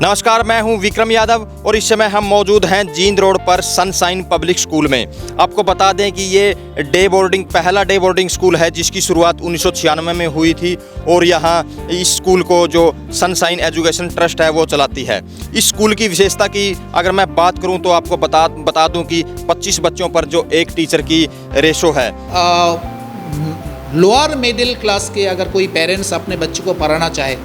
नमस्कार, मैं हूं विक्रम यादव और इस समय हम मौजूद हैं जींद रोड पर सनशाइन पब्लिक स्कूल में। आपको बता दें कि ये पहला डे बोर्डिंग स्कूल है जिसकी शुरुआत 1996 में हुई थी और यहाँ इस स्कूल को जो सनशाइन एजुकेशन ट्रस्ट है वो चलाती है। इस स्कूल की विशेषता की अगर मैं बात करूँ तो आपको बता दूँ कि 25 बच्चों पर जो एक टीचर की रेशो है। लोअर मिडिल क्लास के अगर कोई पेरेंट्स अपने बच्चों को पढ़ाना चाहे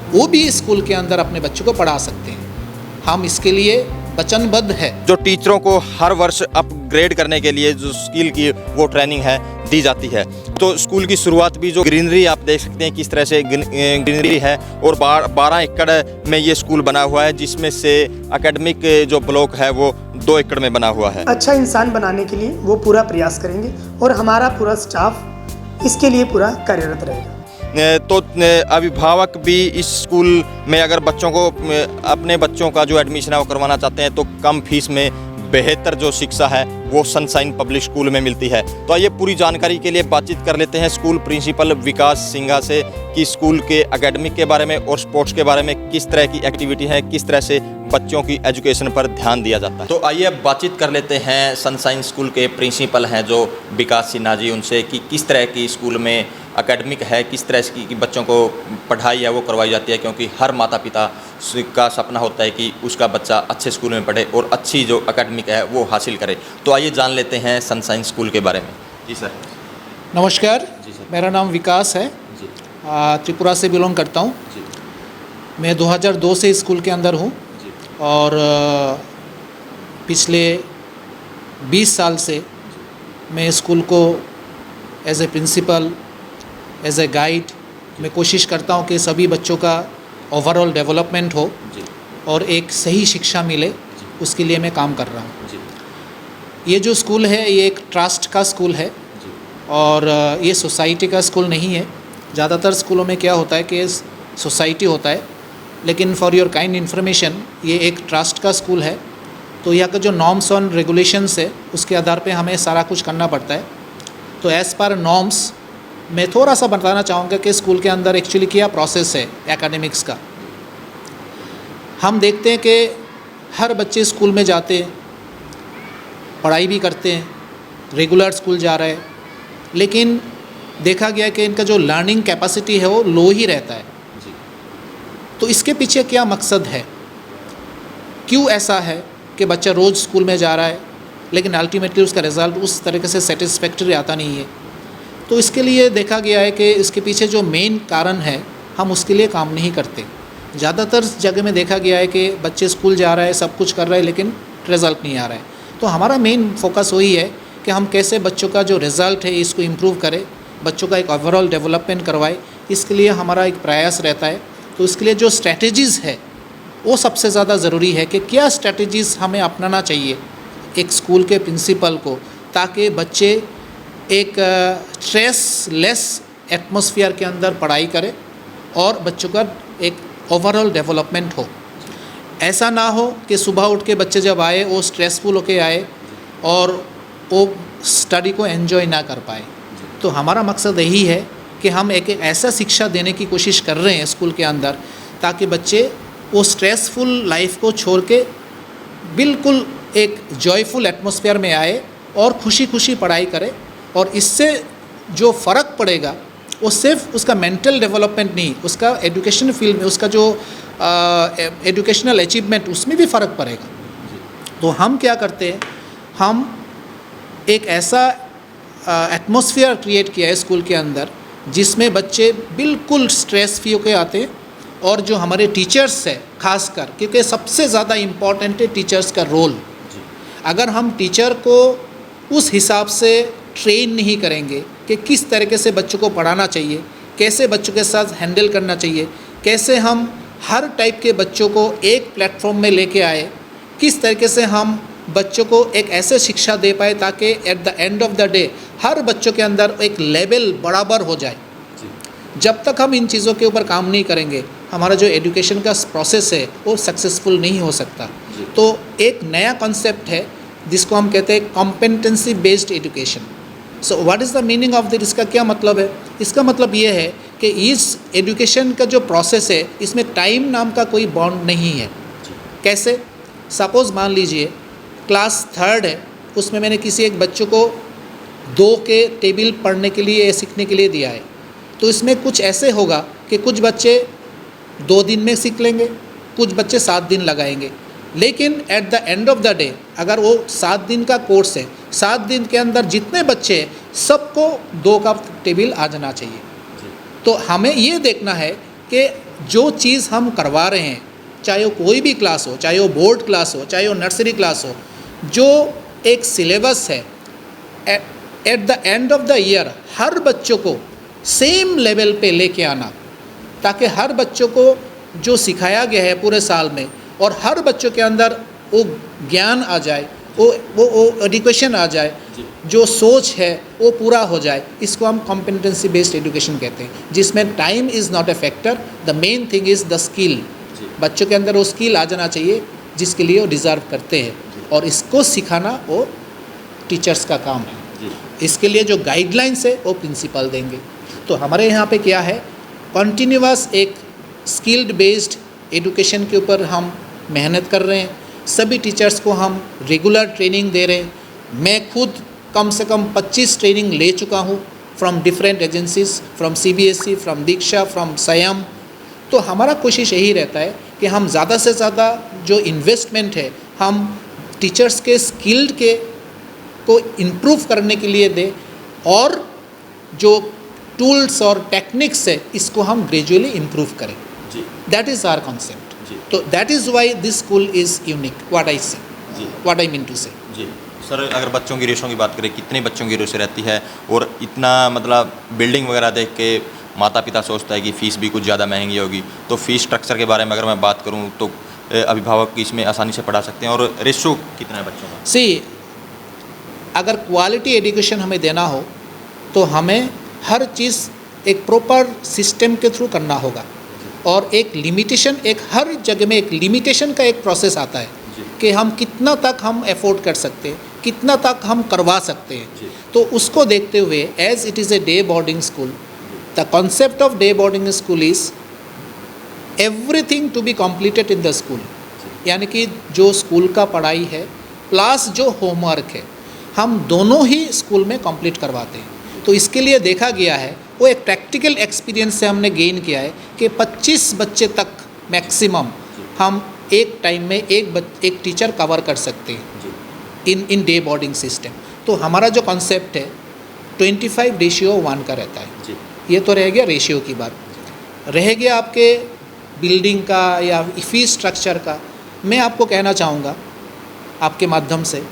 वो भी स्कूल के अंदर अपने बच्चों को पढ़ा सकते हैं। हम इसके लिए वचनबद्ध है। जो टीचरों को हर वर्ष अपग्रेड करने के लिए जो स्किल की वो ट्रेनिंग है दी जाती है। तो स्कूल की शुरुआत भी जो ग्रीनरी आप देख सकते हैं किस तरह से ग्रीनरी है और 12 एकड़ में ये स्कूल बना हुआ है, जिसमें से एकेडमिक जो ब्लॉक है वो 2 एकड़ में बना हुआ है। अच्छा इंसान बनाने के लिए वो पूरा प्रयास करेंगे और हमारा पूरा स्टाफ इसके लिए पूरा कार्यरत रहेगा। तो अभिभावक भी इस स्कूल में अगर बच्चों को अपने बच्चों का जो एडमिशन है वो करवाना चाहते हैं तो कम फीस में बेहतर जो शिक्षा है वो सनशाइन पब्लिक स्कूल में मिलती है। तो आइए पूरी जानकारी के लिए बातचीत कर लेते हैं स्कूल प्रिंसिपल विकास सिंघा से कि स्कूल के एकेडमिक के बारे में और स्पोर्ट्स के बारे में किस तरह की एक्टिविटी है, किस तरह से बच्चों की एजुकेशन पर ध्यान दिया जाता है। तो आइए अब बातचीत कर लेते हैं सनशाइन स्कूल के प्रिंसिपल हैं जो विकास सिन्हा जी, उनसे कि किस तरह की स्कूल में एकेडमिक है, किस तरह की बच्चों को पढ़ाई है वो करवाई जाती है, क्योंकि हर माता पिता का सपना होता है कि उसका बच्चा अच्छे स्कूल में पढ़े और अच्छी जो एकेडमिक है वो हासिल करे। तो आइए जान लेते हैं सनशाइन स्कूल के बारे में। जी सर। नमस्कार जी सर। मेरा नाम विकास है, जी। त्रिपुरा से बिलोंग करता हूँ। जी। मैं 2002 से स्कूल के अंदर हूँ और पिछले 20 साल से मैं स्कूल को as a principal, as a guide मैं कोशिश करता हूँ कि सभी बच्चों का ओवरऑल डेवलपमेंट हो और एक सही शिक्षा मिले, उसके लिए मैं काम कर रहा हूँ। ये जो स्कूल है ये एक ट्रस्ट का स्कूल है और ये सोसाइटी का स्कूल नहीं है। ज़्यादातर स्कूलों में क्या होता है कि सोसाइटी होता है, लेकिन फॉर योर काइंड इन्फॉर्मेशन ये एक ट्रस्ट का स्कूल है। तो यहाँ का जो नॉर्म्स और रेगुलेशंस है उसके आधार पे हमें सारा कुछ करना पड़ता है। तो एज़ पर नॉर्म्स मैं थोड़ा सा बताना चाहूँगा कि स्कूल के अंदर एक्चुअली क्या प्रोसेस है एकेडमिक्स का। हम देखते हैं कि हर बच्चे स्कूल में जाते हैं, पढ़ाई भी करते हैं, रेगुलर स्कूल जा रहे हैं, लेकिन देखा गया कि इनका जो लर्निंग कैपेसिटी है वो लो ही रहता है। तो इसके पीछे क्या मकसद है, क्यों ऐसा है कि बच्चा रोज़ स्कूल में जा रहा है लेकिन अल्टीमेटली उसका रिज़ल्ट उस तरीके से सेटिस्फैक्टरी आता नहीं है। तो इसके लिए देखा गया है कि इसके पीछे जो मेन कारण है हम उसके लिए काम नहीं करते। ज़्यादातर जगह में देखा गया है कि बच्चे स्कूल जा रहा है, सब कुछ कर रहा है, लेकिन रिज़ल्ट नहीं आ रहा है। तो हमारा मेन फोकस वही है कि हम कैसे बच्चों का जो रिज़ल्ट है इसको इम्प्रूव करें, बच्चों का एक ओवरऑल डेवलपमेंट करवाए, इसके लिए हमारा एक प्रयास रहता है। तो इसके लिए जो स्ट्रैटेजीज़ है वो सबसे ज़्यादा ज़रूरी है कि क्या स्ट्रैटेजीज़ हमें अपनाना चाहिए एक स्कूल के प्रिंसिपल को, ताकि बच्चे एक स्ट्रेस लेस एटमॉस्फेयर के अंदर पढ़ाई करें और बच्चों का एक ओवरऑल डेवलपमेंट हो। ऐसा ना हो कि सुबह उठ के बच्चे जब आए वो स्ट्रेसफुल होके आए और वो स्टडी को एंजॉय ना कर पाए। तो हमारा मकसद यही है कि हम एक ऐसा शिक्षा देने की कोशिश कर रहे हैं स्कूल के अंदर ताकि बच्चे वो स्ट्रेसफुल लाइफ को छोड़ के बिल्कुल एक जॉयफुल एटमॉस्फेयर में आए और खुशी खुशी पढ़ाई करें। और इससे जो फ़र्क पड़ेगा वो सिर्फ उसका मेंटल डेवलपमेंट नहीं, उसका एजुकेशन फील्ड में उसका जो एजुकेशनल अचीवमेंट उसमें भी फ़र्क पड़ेगा। तो हम क्या करते हैं, हम एक ऐसा एटमॉस्फेयर क्रिएट किया है स्कूल के अंदर जिसमें बच्चे बिल्कुल स्ट्रेस फ्री होकर आते हैं। और जो हमारे टीचर्स है खासकर, क्योंकि सबसे ज़्यादा इम्पॉर्टेंट है टीचर्स का रोल। अगर हम टीचर को उस हिसाब से ट्रेन नहीं करेंगे कि किस तरीके से बच्चों को पढ़ाना चाहिए, कैसे बच्चों के साथ हैंडल करना चाहिए, कैसे हम हर टाइप के बच्चों को एक प्लेटफॉर्म में लेके आए, किस तरीके से हम बच्चों को एक ऐसे शिक्षा दे पाए ताकि at the end of the day हर बच्चों के अंदर एक लेवल बराबर हो जाए। जब तक हम इन चीज़ों के ऊपर काम नहीं करेंगे हमारा जो एजुकेशन का प्रोसेस है वो सक्सेसफुल नहीं हो सकता। तो एक नया कॉन्सेप्ट है जिसको हम कहते हैं competency based education. So what is the meaning of this, इसका क्या मतलब है? इसका मतलब ये है कि इस एजुकेशन का जो प्रोसेस है इसमें टाइम नाम का कोई बॉन्ड नहीं है। कैसे? सपोज़ मान लीजिए क्लास 3rd है, उसमें मैंने किसी एक बच्चों को 2 के टेबल पढ़ने के लिए सीखने के लिए दिया है, तो इसमें कुछ ऐसे होगा कि कुछ बच्चे 2 दिन में सीख लेंगे, कुछ बच्चे 7 दिन लगाएंगे। लेकिन eight the end of the day अगर वो 7 दिन का कोर्स है, 7 दिन के अंदर जितने बच्चे हैं सबको 2 का टेबल आ जाना चाहिए। तो हमें ये देखना है कि जो चीज़ हम करवा रहे हैं, चाहे वो कोई भी क्लास हो, चाहे वो बोर्ड क्लास हो, चाहे वो नर्सरी क्लास हो, जो एक सिलेबस है at the end of the year हर बच्चों को सेम लेवल पे लेके आना, ताकि हर बच्चों को जो सिखाया गया है पूरे साल में और हर बच्चों के अंदर वो ज्ञान आ जाए, वो एजुकेशन आ जाए, जो सोच है वो पूरा हो जाए। इसको हम कॉम्पिटेंसी बेस्ड एजुकेशन कहते हैं, जिसमें time is not a factor, the main thing is the skill. बच्चों के अंदर वो स्किल आ जाना चाहिए जिसके लिए वो डिज़र्व करते हैं, और इसको सिखाना वो टीचर्स का काम है। इसके लिए जो गाइडलाइंस है वो प्रिंसिपल देंगे। तो हमारे यहाँ पे क्या है, कॉन्टीन्यूअस एक स्किल्ड बेस्ड एजुकेशन के ऊपर हम मेहनत कर रहे हैं। सभी टीचर्स को हम रेगुलर ट्रेनिंग दे रहे हैं। मैं खुद कम से कम 25 ट्रेनिंग ले चुका हूँ from different agencies, from CBSE, from Diksha, from SIAM। तो हमारा कोशिश यही रहता है कि हम ज़्यादा से ज़्यादा जो इन्वेस्टमेंट है हम टीचर्स के स्किल्ड के को इम्प्रूव करने के लिए दें, और जो टूल्स और टेक्निक्स है इसको हम ग्रेजुअली इम्प्रूव करें। That is our concept. तो that is why this school is unique, what I mean to say. जी सर, अगर बच्चों की रेशों की बात करें, कितने बच्चों की रेशो रहती है? और इतना मतलब बिल्डिंग वगैरह देख के माता पिता सोचता है कि फ़ीस भी कुछ ज़्यादा महंगी होगी, तो फ़ीस स्ट्रक्चर के बारे में अगर मैं बात करूँ तो अभिभावक इसमें आसानी से पढ़ा सकते हैं। और रेशो कितना है बच्चों का? सी, अगर क्वालिटी एजुकेशन हमें देना हो तो हमें हर चीज़ एक प्रॉपर सिस्टम के थ्रू करना होगा, और एक लिमिटेशन, एक हर जगह में एक लिमिटेशन का एक प्रोसेस आता है कि हम कितना तक हम अफोर्ड कर सकते हैं, कितना तक हम करवा सकते हैं। तो उसको देखते हुए as it is a day boarding school, the concept of day boarding school is everything to be completed in the school. यानी कि जो स्कूल का पढ़ाई है प्लस जो होमवर्क है हम दोनों ही स्कूल में कंप्लीट करवाते हैं। तो इसके लिए देखा गया है, वो एक प्रैक्टिकल एक्सपीरियंस से हमने गेन किया है कि 25 बच्चे तक मैक्सिमम हम एक टाइम में एक टीचर कवर कर सकते हैं इन डे बोर्डिंग सिस्टम। तो हमारा जो कॉन्सेप्ट है 25:1 का रहता है। ये तो रह गया रेशियो की बात। रह गया आपके बिल्डिंग का या फीस स्ट्रक्चर का। मैं आपको कहना चाहूँगा आपके माध्यम से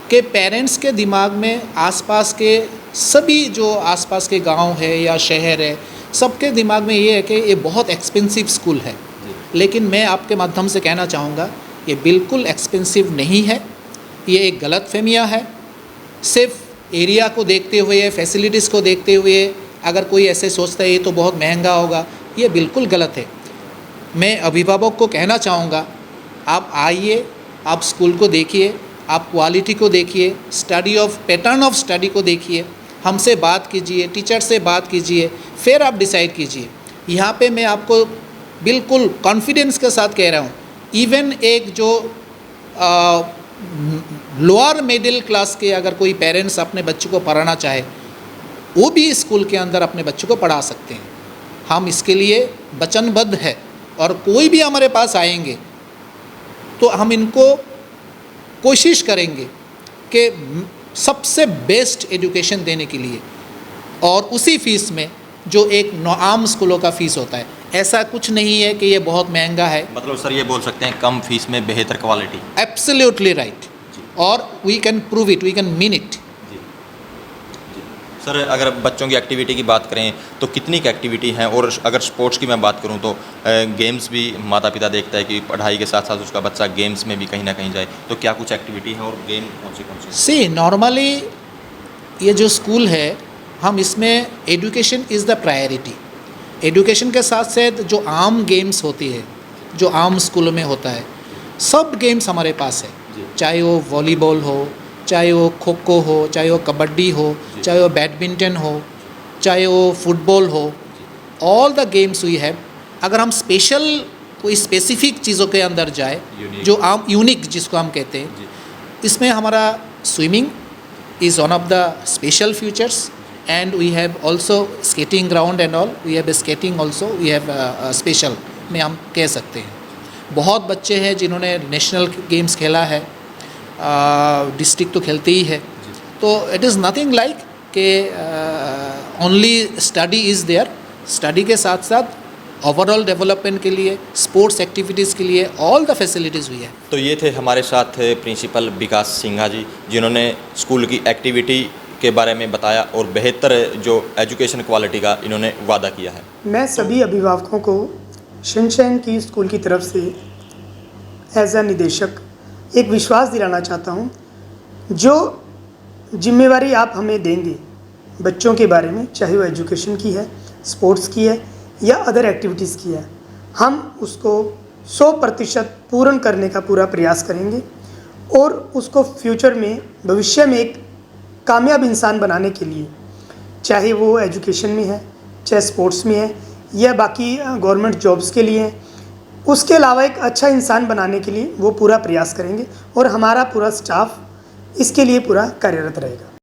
कि पेरेंट्स के दिमाग में आसपास के सभी जो आसपास के गांव है या शहर है, सबके दिमाग में ये है कि ये बहुत एक्सपेंसिव स्कूल है। लेकिन मैं आपके माध्यम से कहना चाहूँगा ये बिल्कुल एक्सपेंसिव नहीं है। ये एक गलत फहमियाँ है। सिर्फ एरिया को देखते हुए, फैसिलिटीज़ को देखते हुए अगर कोई ऐसे सोचता है ये तो बहुत महंगा होगा, ये बिल्कुल गलत है। मैं अभिभावक को कहना चाहूँगा, आप आइए, आप स्कूल को देखिए, आप क्वालिटी को देखिए, study of pattern of study को देखिए, हमसे बात कीजिए, टीचर से बात कीजिए, फिर आप डिसाइड कीजिए। यहाँ पे मैं आपको बिल्कुल कॉन्फिडेंस के साथ कह रहा हूँ, इवन एक जो लोअर मिडिल क्लास के अगर कोई पेरेंट्स अपने बच्चों को पढ़ाना चाहे वो भी स्कूल के अंदर अपने बच्चों को पढ़ा सकते हैं। हम इसके लिए वचनबद्ध है, और कोई भी हमारे पास आएंगे तो हम इनको कोशिश करेंगे कि सबसे बेस्ट एजुकेशन देने के लिए, और उसी फीस में जो एक आम स्कूलों का फ़ीस होता है। ऐसा कुछ नहीं है कि ये बहुत महंगा है। मतलब सर ये बोल सकते हैं कम फीस में बेहतर क्वालिटी। एब्सोल्युटली राइट, और we can prove it, we can mean it. Sir अगर बच्चों की एक्टिविटी की बात करें तो कितनी की एक्टिविटी हैं? और अगर स्पोर्ट्स की मैं बात करूं तो गेम्स भी माता पिता देखता है कि पढ़ाई के साथ साथ उसका बच्चा गेम्स में भी कहीं ना कहीं जाए, तो क्या कुछ एक्टिविटी है और गेम कौन सी? सी, नॉर्मली ये जो स्कूल है हम इसमें education is the priority. Education के साथ साथ जो आम गेम्स होती है, जो आम स्कूलों में होता है, सब गेम्स हमारे पास है। चाहे वो वॉलीबॉल हो, चाहे वो खो खो हो, चाहे वो कबड्डी हो, चाहे वो बैडमिंटन हो, चाहे वो फुटबॉल हो, all the games we have, अगर हम स्पेशल कोई स्पेसिफिक चीज़ों के अंदर जाए, जो आम यूनिक जिसको हम कहते हैं, इसमें हमारा swimming is one of the special features, and we have also skating ground and all, we have skating also, we have special में हम कह सकते हैं। बहुत बच्चे हैं जिन्होंने नेशनल गेम्स खेला है, डिस्ट्रिक्ट तो खेलते ही है, तो इट इज़ नथिंग लाइक कि only study is there, study के साथ साथ ओवरऑल डेवलपमेंट के लिए, स्पोर्ट्स एक्टिविटीज़ के लिए ऑल द फैसिलिटीज़ हुई है। तो ये थे हमारे साथ प्रिंसिपल विकास सिंघा जी, जिन्होंने स्कूल की एक्टिविटी के बारे में बताया और बेहतर जो एजुकेशन क्वालिटी का इन्होंने वादा किया है। मैं सभी अभिभावकों को सनशाइन की स्कूल की तरफ से एज अ निदेशक एक विश्वास दिलाना चाहता हूँ, जो जिम्मेवारी आप हमें देंगे बच्चों के बारे में, चाहे वो एजुकेशन की है, स्पोर्ट्स की है या अदर एक्टिविटीज़ की है, हम उसको 100% पूर्ण करने का पूरा प्रयास करेंगे और उसको फ्यूचर में, भविष्य में एक कामयाब इंसान बनाने के लिए, चाहे वो एजुकेशन में है, चाहे स्पोर्ट्स में है या बाकी गवर्नमेंट जॉब्स के लिए है, उसके अलावा एक अच्छा इंसान बनाने के लिए वो पूरा प्रयास करेंगे और हमारा पूरा स्टाफ इसके लिए पूरा कार्यरत रहेगा।